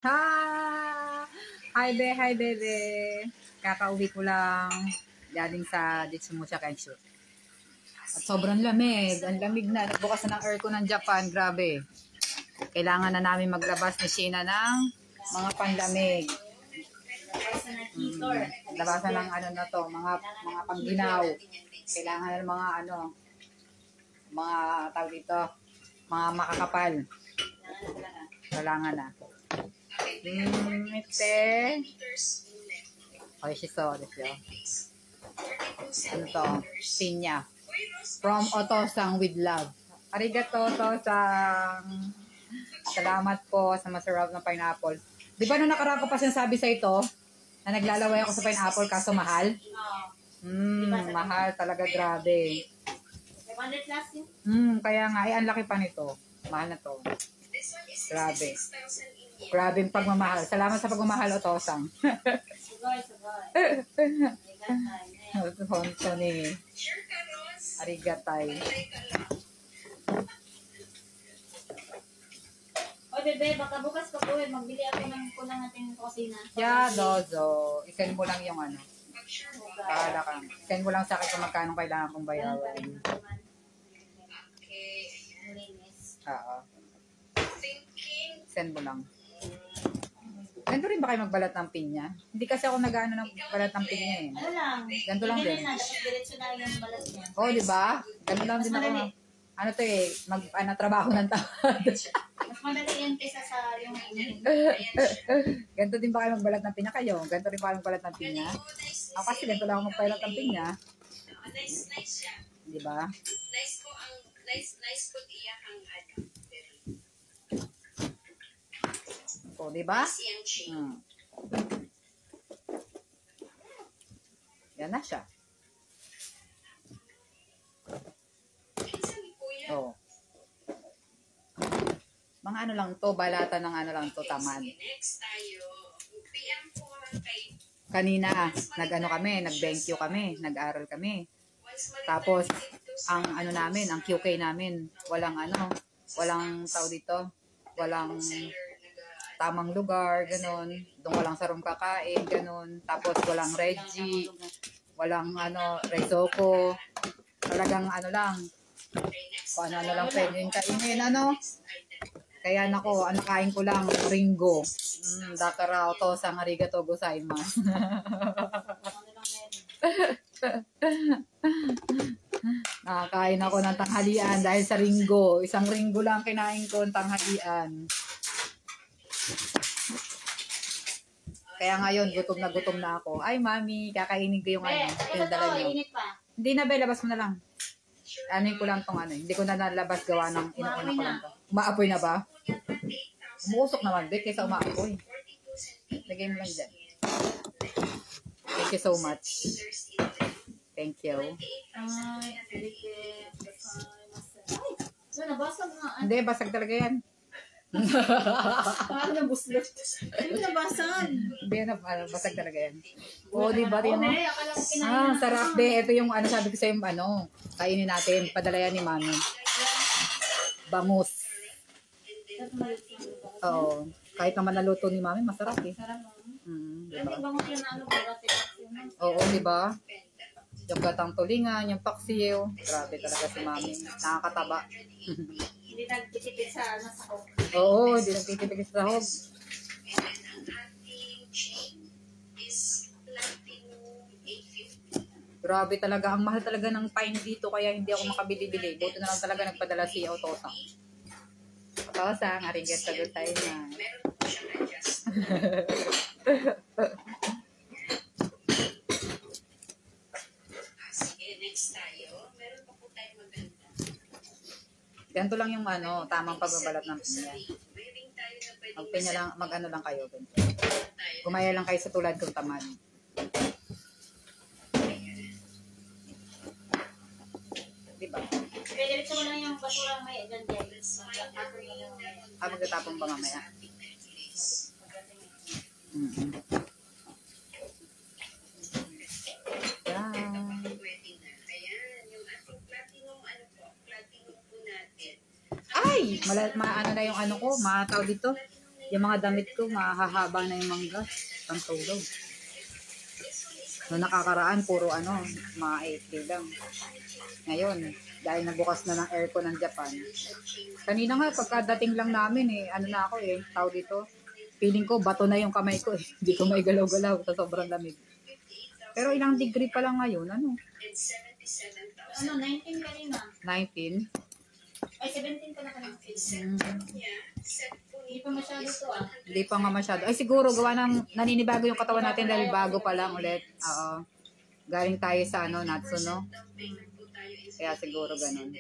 Ha! Hi, bebe. Kakauwi ko lang galing sa Ditsumusha Kenshu. At sobrang lamig. Ang lamig na. Nagbukas na ng aircon ng Japan. Grabe. Kailangan na namin maglabas ni Sheena ng mga panlamig. Labasan ng ano na to, mga pangginaw. Kailangan ng mga mga tawag dito, mga makakapal. Kailangan na. Ite. Okay, shiso. Ano to? Pinya. From Otosang with love. Arigato, Otosang. Salamat po sa masarap na pineapple. Di ba nung nakaraan ko pa sinasabi sa ito, na naglalaway ako sa pineapple kaso mahal? Mahal talaga, grabe. Kaya nga, ang laki pa nito. Mahal na to. Grabe. Grabe yung pagmamahal. Salamat sa pagmamahal, Otosang. Honto ni Arigatay. O, bebe, baka bukas pa po, magbili ako ng kulang natin kusina. Yeah, dozo. I-send mo lang yung ano. Pahala ka. Send mo lang sa akin kung magkano kailangan kong bayaran. Oo. Send mo lang. Ganito rin ba kayo magbalat ng pinya? Hindi kasi ako nag-ano ng balat ng pinya eh. Ano lang? Ganito lang din. Diretso na yung balat niya. Oo, di ba? Ganito lang din ako. Ano to eh, trabaho ng tawad. Mas madali yan kaysa sa yung Ganito din ba kayo magbalat ng pinya kayo? Ganito rin ba kayo magbalat ng pinya? Ako kasi ganito lang ako magbalat ng pinya. Nice siya. Di ba? Nice po iya ang ano. O, di ba? Yan na siya. Oh. Mga ano lang to, balata ng ano lang to, taman. Next tayo. PM po kay Kanina, nag-ano kami, nag-BenQ kami, nag-aral kami. Tapos, ang ano namin, ang QK namin, walang tao dito, walang tamang lugar, ganun. Doon ka lang sa room kakain, ganun. Tapos, walang Reggie, walang Rezoko. Talagang lang, kung ano lang pwede yung kainin, Kaya nako, kain ko lang, Ringo. Dakara, Otosang, arigato gozaimasu. Nakakain ako ng tanghalian dahil sa Ringo. Isang Ringo lang kinain ko ng tanghalian. Kaya ngayon, gutom na ako. Ay, mami, kakainin ko yung pinadala niyo. Hindi na, be, labas mo na lang. Anin ko lang tong hindi ko na nalabas gawa ng inuuna ko lang to. Umaapoy na ba? Umuusok naman, be, kaysa umaapoy. Lagay mo lang dyan. Thank you so much. Thank you. Hindi, basag talaga yan. Parang nabuslot. Hindi nabasag. Hindi, basag talaga yan. Oo, diba? Sarap, be. Ito yung sabi ko sa'yo, kainin natin. Padala yan ni mami. Bangus. Oo. Kahit naman naluto ni mami, masarap eh. Diba? Oo, diba? Yung gatang tulingan, yung paksiw. Grabe talaga si mami. Nakakataba. Hindi nagtitipid sa sahog. Oo, hindi nagtitipid sa sahog. Grabe talaga. Ang mahal talaga ng pine dito kaya hindi ako makabili-bili. Buto na lang talaga nagpadala si Otosang. Otosang, arigato gozaimasu. sige, next tayo. Meron pa po tayong maganda. Ganito lang yung tamang pagbabalat ng pinya. Magpinya lang, lang kayo. Gumaya lang kayo sa tulad kong tamad. Diba? Kaya diretso mo lang yung basura may ganyan. Magtatapon ba mamaya? Ay! Na yung ko, matawag dito. Yung mga damit ko, mahahaba na yung mangga. Ang tulog. Noong nakakaraan, puro mga 8K lang. Ngayon, dahil nabukas na ng aircon ng Japan. Kanina nga, pagkadating lang namin na ako tao dito. Feeling ko, bato na yung kamay ko Hindi ko may galaw-galaw sa sobrang lamig. Pero ilang degree pa lang ngayon, 19 kanina. 19? Ay, 17 ka na kanina. Hindi pa masyado to Hindi pa nga masyado. Ay siguro, gawa ng naninibago yung katawan natin dahil bago pa lang ulit. Oo. Galing tayo sa Natsu, no? Kaya siguro ganun.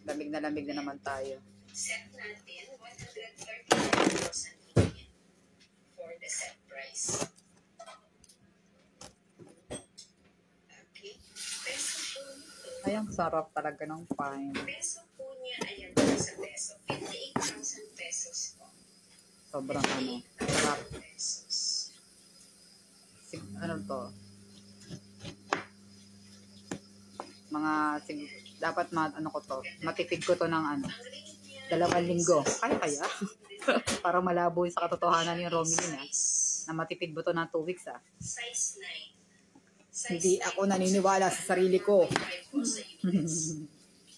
Lamig na naman tayo. Set natin 130,000 for the set price. Okay. Peso po nito. Ay, ang sarap talaga ng pine. Peso po niya, ayan po sa peso. 58,000 pesos po. Sobrang sarap. Pesos. Ano to? Dapat matipid ko to ng 2 linggo. Kaya? Para malabo sa katotohanan yung Romilin na matipid mo to ng 2 weeks Size 9. Hindi ako naniniwala sa sarili ko.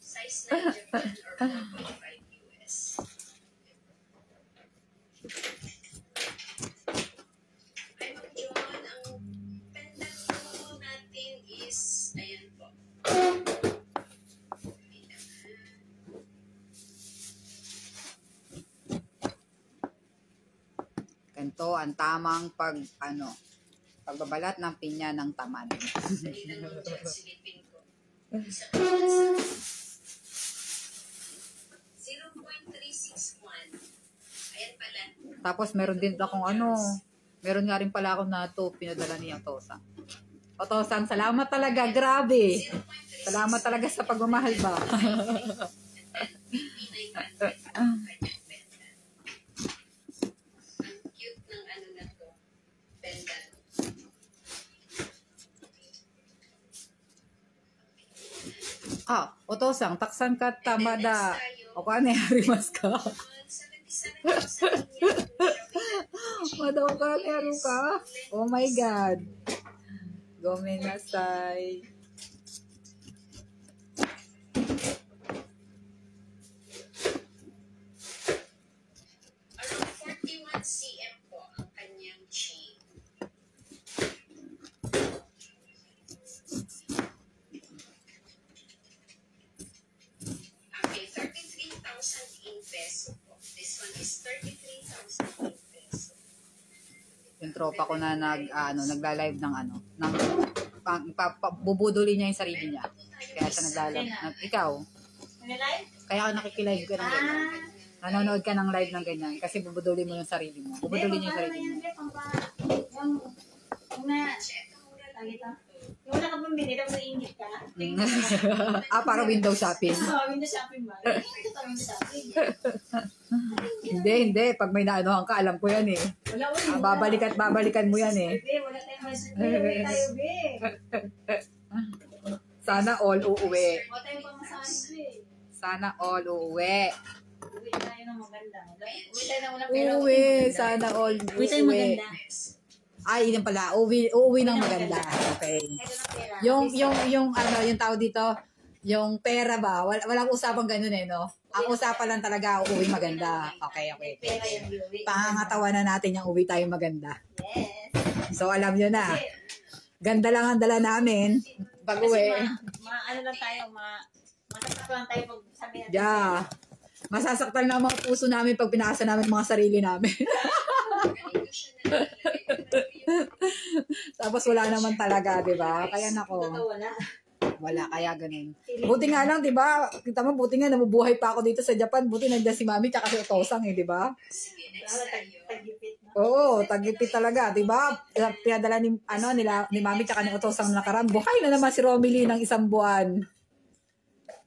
Size 9 Japan or 4.5 US. Ay, Ma'am John, ang pendant po natin is, ayan po. Ganito ang tamang pagbabalat ng pinya ng tamad. Dali lang Ma'am John, silipin ko. Isa po sa 0.361. Ayan pala. Tapos meron din akong meron nga rin pala ako na pinadala niya Tosa. Tosan, salamat talaga, grabe. Salamat talaga sa pagmamahal ba. Otosang, taksan ka tamada. O ka na harimas ka. Madaw ka, kero ka. Oh my God. Gomenasai. Around 41 cm po ang kanyang chain. Okay, 33,000 in peso po. This one is 33,000 in peso. Yung tropa ko na nagla-live ng bubuduli niya yung sarili niya. Kaya siya nagla-live. Ikaw, Live? kaya ako nakikilive ka ng ganyan. Nanonood ka ng live ng ganyan kasi bubuduli mo yung sarili mo. Bubuduli niya yung sarili mo. Yung wala ka pang binili, tapos iingit ka. Para window shopping. Window shopping ba? Ito tayo window shopping. Hindi. Pag may naanohan ka, alam ko yan eh. Wala, Babalikan mo yan eh. Wala tayong masasabi. Tayo, be. Sana all uuwi. Wala tayong pamasahin, be. Sana all uuwi. Uwi tayo ng maganda. Uwi tayo ng walang pera. Uuwi. Sana all Uwi tayo uuwi. maganda. Ay, yun pala. Uuwi ng maganda. Okay. Ito ng pera. Yung tao dito, yung pera ba? Walang usapang ganun no? Ang usapan lang talaga, uuwi maganda. Okay. Pera yung uwi. Pangangatawanan natin yung uwi tayo maganda. Yes. So, alam nyo na. Ganda lang ang dala namin. Pag uwi. Ano lang tayo, masasak lang tayo pag sabi natin. Yeah. Masasaktan na ang mga puso namin pag pinasa namin mga sarili namin. Tapos wala naman talaga, di ba? Kaya nako. Wala, kaya ganun. Buti nga lang, di ba? Kita mo, buti nga nabubuhay pa ako dito sa Japan. Buti nandiyan si Mami tsaka si Otosang di ba? Oo, tagipit talaga, di ba? Pinadala ni Mami tsaka ni Otosang nakaraan. Buhay na naman si Romilin ng 1 buwan.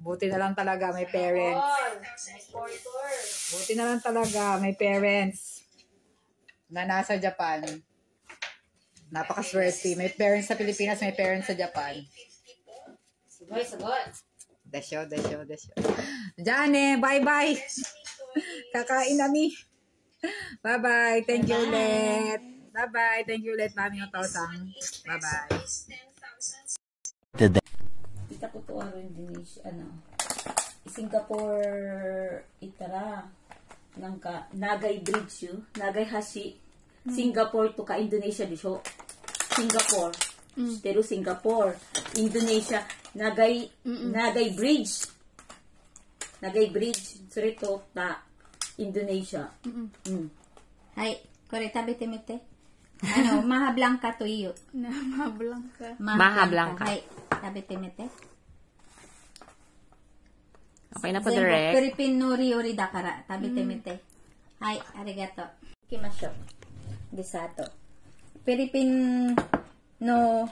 Buti na lang talaga may parents. Buti na lang talaga may parents na nasa Japan. Napakaswerte. May parents sa Pilipinas, may parents sa Japan. Sagot. Desyo. Jane, bye-bye. Kakain nami. Bye-bye. Thank you ulit. Bye-bye. Thank you ulit, Mami Otosang. Bye-bye. Kita ko to Indonesia, Singapore itara Nagay Bridge yu, Nagay Hashi, Singapore to ka Indonesia disho. Singapore. Pero Singapore, Indonesia, Nagay Bridge. Nagay Bridge. Surito ta Indonesia. Hai, kore tabete mete. Maha Blanca to iyo. Maha Blanca. Maha Blanca. Hai, tabete mete. Okay na po, direct. Philippine Nori Ori Dakara. Tabete mete. Hai, arigato. Ikimasho. Disato. Philippine no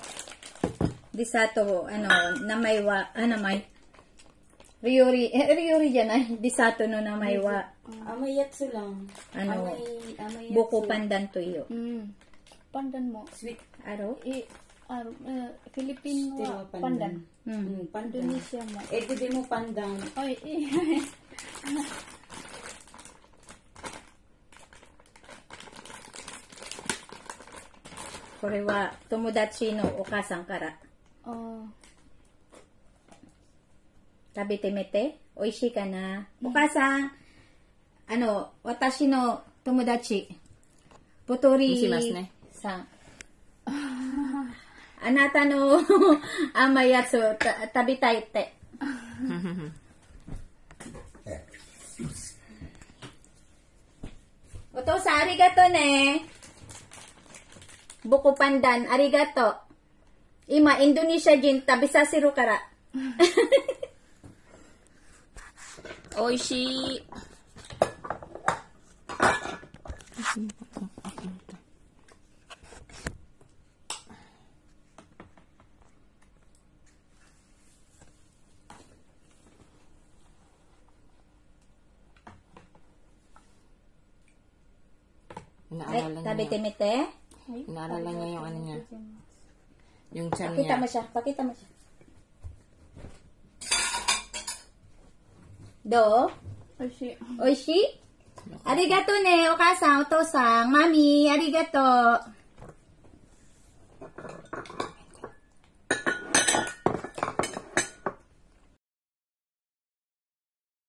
disato namaiwa may Ryori janay disato no namaiwa Amayatsu lang. buko pandan to iyo. Pandan mo. Sweet. Aro? Philippine Pero pandan. Pandan. Indonesia mo. Di mo pandan. Oy, Korewa tomodachi no okasan kara. Tabete mete. Oishii ka na. Okasan, watashi no tomodachi. Potori san. Anata no amayatsu tabitai tte. Otosan, arigato ne. Buko pandan, arigato. Ima, Indonesia jin, tabisasiru kara. Oishi. Tabete mete. Inaalala niya yung ano niya. Yung chan Pakita niya. mo siya. Pakita mo siya. Do? Oishi? Arigato ne, okasan, otosan, mami, arigato.